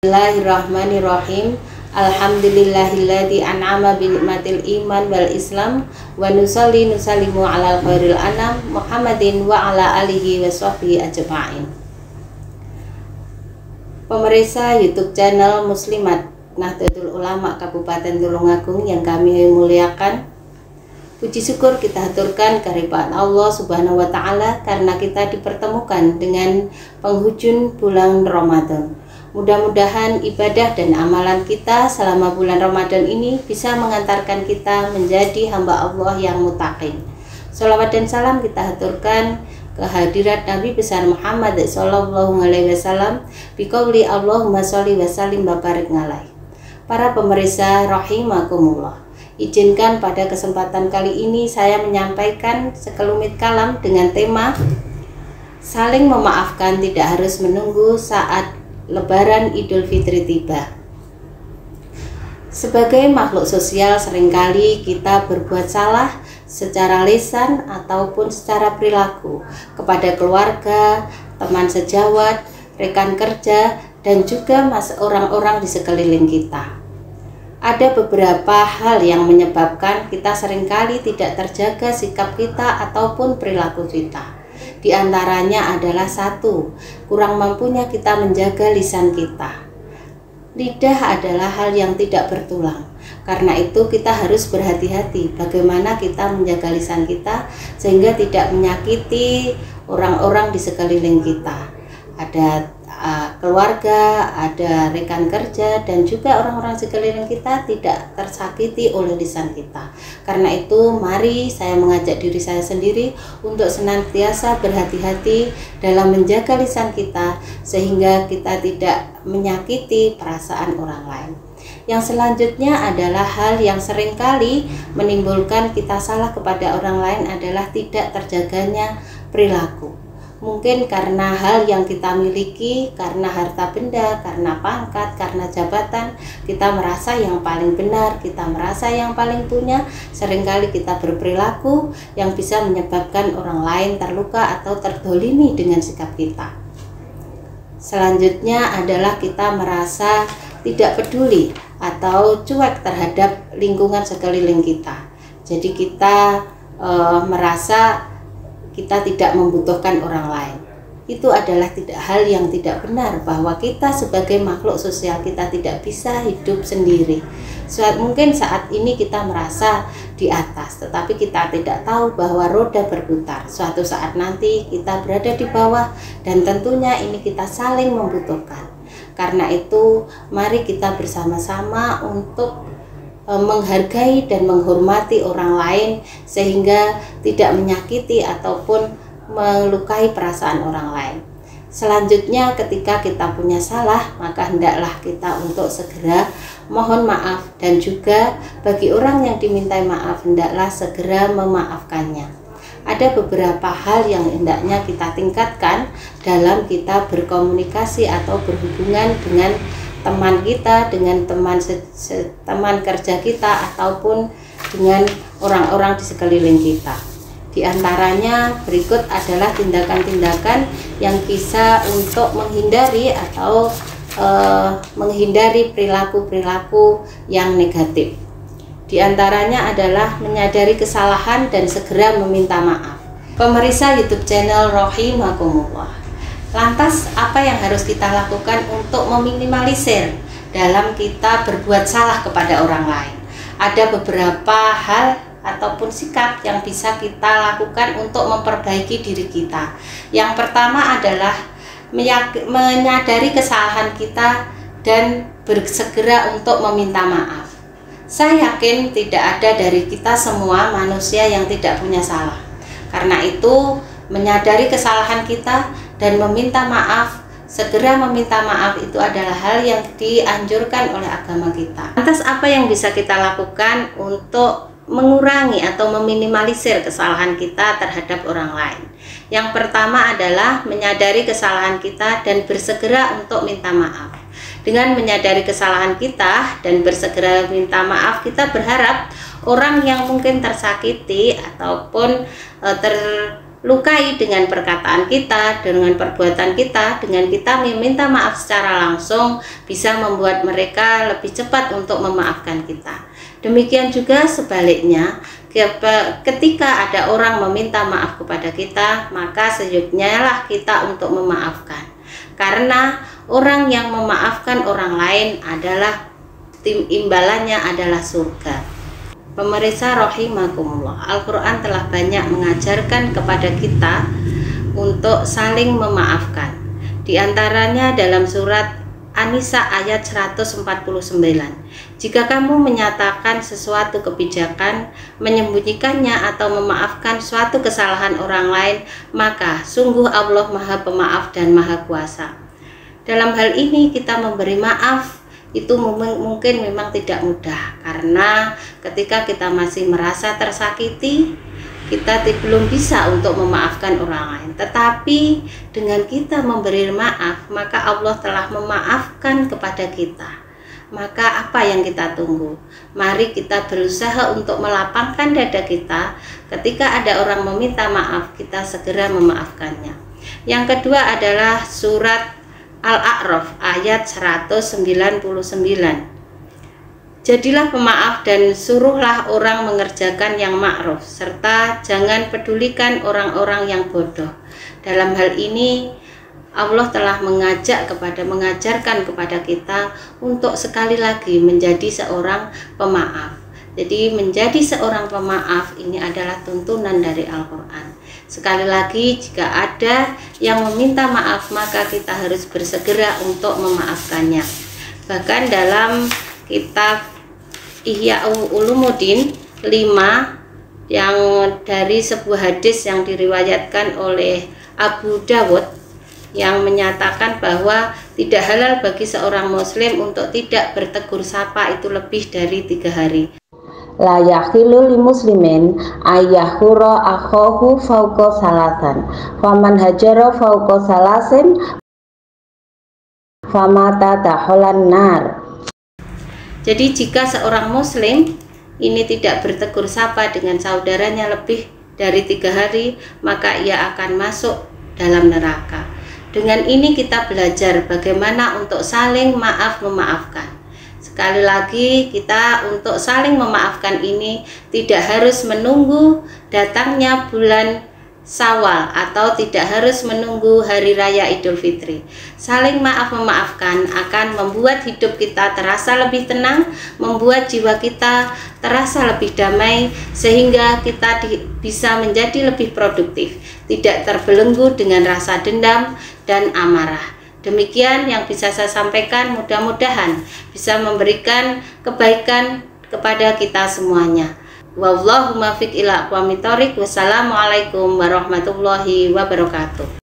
Bismillahirrahmanirrahim. Alhamdulillahilladzi an'ama bi nikmatil iman wal islam wa nusallimu ala khairil anam Muhammadin wa ala alihi wa sahbihi ajma'in. Pemirsa YouTube channel Muslimat Nahdlatul Ulama Kabupaten Tulungagung yang kami muliakan, puji syukur kita haturkan kehadirat Allah Subhanahu wa taala karena kita dipertemukan dengan penghujung bulan Ramadan. Mudah-mudahan ibadah dan amalan kita selama bulan Ramadan ini bisa mengantarkan kita menjadi hamba Allah yang muttaqin. Shalawat dan salam kita haturkan kehadirat Nabi besar Muhammad sallallahu alaihi wasallam biqauli Allahumma sholli wa sallim wa barik alaihi. Para pemirsa rahimakumullah, izinkan pada kesempatan kali ini saya menyampaikan sekelumit kalam dengan tema saling memaafkan tidak harus menunggu saat Lebaran Idul Fitri tiba. Sebagai makhluk sosial, seringkali kita berbuat salah secara lisan ataupun secara perilaku kepada keluarga, teman sejawat, rekan kerja, dan juga orang-orang di sekeliling kita. Ada beberapa hal yang menyebabkan kita seringkali tidak terjaga sikap kita ataupun perilaku kita. Di antaranya adalah satu, kurang mampunya kita menjaga lisan kita. Lidah adalah hal yang tidak bertulang. Karena itu kita harus berhati-hati bagaimana kita menjaga lisan kita sehingga tidak menyakiti orang-orang di sekeliling kita. Ada keluarga, ada rekan kerja, dan juga orang-orang sekeliling kita tidak tersakiti oleh lisan kita. Karena itu mari saya mengajak diri saya sendiri untuk senantiasa berhati-hati dalam menjaga lisan kita sehingga kita tidak menyakiti perasaan orang lain. Yang selanjutnya adalah hal yang seringkali menimbulkan kita salah kepada orang lain adalah tidak terjaganya perilaku. Mungkin karena hal yang kita miliki, karena harta benda, karena pangkat, karena jabatan, kita merasa yang paling benar, kita merasa yang paling punya. Seringkali kita berperilaku yang bisa menyebabkan orang lain terluka atau terdolimi dengan sikap kita. Selanjutnya adalah kita merasa tidak peduli atau cuek terhadap lingkungan sekeliling kita. Jadi kita merasa kita tidak membutuhkan orang lain. Itu adalah hal yang tidak benar, bahwa kita sebagai makhluk sosial kita tidak bisa hidup sendiri. Mungkin saat ini kita merasa di atas, tetapi kita tidak tahu bahwa roda berputar. Suatu saat nanti kita berada di bawah, dan tentunya ini kita saling membutuhkan. Karena itu mari kita bersama-sama untuk menghargai dan menghormati orang lain sehingga tidak menyakiti ataupun melukai perasaan orang lain. Selanjutnya, ketika kita punya salah, maka hendaklah kita untuk segera mohon maaf, dan juga bagi orang yang dimintai maaf hendaklah segera memaafkannya. Ada beberapa hal yang hendaknya kita tingkatkan dalam kita berkomunikasi atau berhubungan dengan teman kita, dengan teman kerja kita, ataupun dengan orang-orang di sekeliling kita. Di antaranya berikut adalah tindakan-tindakan yang bisa untuk menghindari atau menghindari perilaku-perilaku yang negatif. Di antaranya adalah menyadari kesalahan dan segera meminta maaf. Pemirsa YouTube channel rahimakumullah, lantas apa yang harus kita lakukan untuk meminimalisir dalam kita berbuat salah kepada orang lain? Ada beberapa hal ataupun sikap yang bisa kita lakukan untuk memperbaiki diri kita. Yang pertama adalah menyadari kesalahan kita dan bersegera untuk meminta maaf. Saya yakin tidak ada dari kita semua manusia yang tidak punya salah. Karena itu menyadari kesalahan kita dan meminta maaf, segera meminta maaf itu adalah hal yang dianjurkan oleh agama kita. Lantas apa yang bisa kita lakukan untuk mengurangi atau meminimalisir kesalahan kita terhadap orang lain? Yang pertama adalah menyadari kesalahan kita dan bersegera untuk minta maaf. Dengan menyadari kesalahan kita dan bersegera minta maaf, kita berharap orang yang mungkin tersakiti ataupun lukai dengan perkataan kita, dengan perbuatan kita, dengan kita meminta maaf secara langsung bisa membuat mereka lebih cepat untuk memaafkan kita. Demikian juga sebaliknya, ketika ada orang meminta maaf kepada kita, maka seyogyanya lah kita untuk memaafkan. Karena orang yang memaafkan orang lain adalah imbalannya adalah surga. Pemirsa rahimakumullah, Al-Quran telah banyak mengajarkan kepada kita untuk saling memaafkan. Di antaranya dalam surat An-Nisa ayat 149. Jika kamu menyatakan sesuatu kebijakan, menyembunyikannya atau memaafkan suatu kesalahan orang lain, maka sungguh Allah Maha Pemaaf dan Maha Kuasa. Dalam hal ini kita memberi maaf itu mungkin memang tidak mudah, karena ketika kita masih merasa tersakiti, kita belum bisa untuk memaafkan orang lain. Tetapi dengan kita memberi maaf, maka Allah telah memaafkan kepada kita. Maka apa yang kita tunggu? Mari kita berusaha untuk melapangkan dada kita. Ketika ada orang meminta maaf, kita segera memaafkannya. Yang kedua adalah surat Al-A'raf ayat 199. Jadilah pemaaf dan suruhlah orang mengerjakan yang ma'ruf, serta jangan pedulikan orang-orang yang bodoh. Dalam hal ini Allah telah mengajarkan kepada kita untuk sekali lagi menjadi seorang pemaaf. Jadi menjadi seorang pemaaf ini adalah tuntunan dari Al-Quran. Sekali lagi, jika ada yang meminta maaf, maka kita harus bersegera untuk memaafkannya. Bahkan dalam kitab Ihya Ulumuddin 5 yang dari sebuah hadis yang diriwayatkan oleh Abu Dawud yang menyatakan bahwa tidak halal bagi seorang muslim untuk tidak bertegur sapa itu lebih dari 3 hari. La yahilu li muslimin ayyahura akhahu fauqa salasan faman hajara fauqa salasin famata daholan nar. Jadi jika seorang muslim ini tidak bertegur sapa dengan saudaranya lebih dari 3 hari, maka ia akan masuk dalam neraka. Dengan ini kita belajar bagaimana untuk saling memaafkan. Sekali lagi, kita untuk saling memaafkan ini tidak harus menunggu datangnya bulan Syawal atau tidak harus menunggu hari raya Idul Fitri. Saling memaafkan akan membuat hidup kita terasa lebih tenang, membuat jiwa kita terasa lebih damai, sehingga kita bisa menjadi lebih produktif, tidak terbelenggu dengan rasa dendam dan amarah. Demikian yang bisa saya sampaikan, mudah-mudahan bisa memberikan kebaikan kepada kita semuanya. Wallahu muwaffiq ila aqwamit thoriq. Wassalamualaikum warahmatullahi wabarakatuh.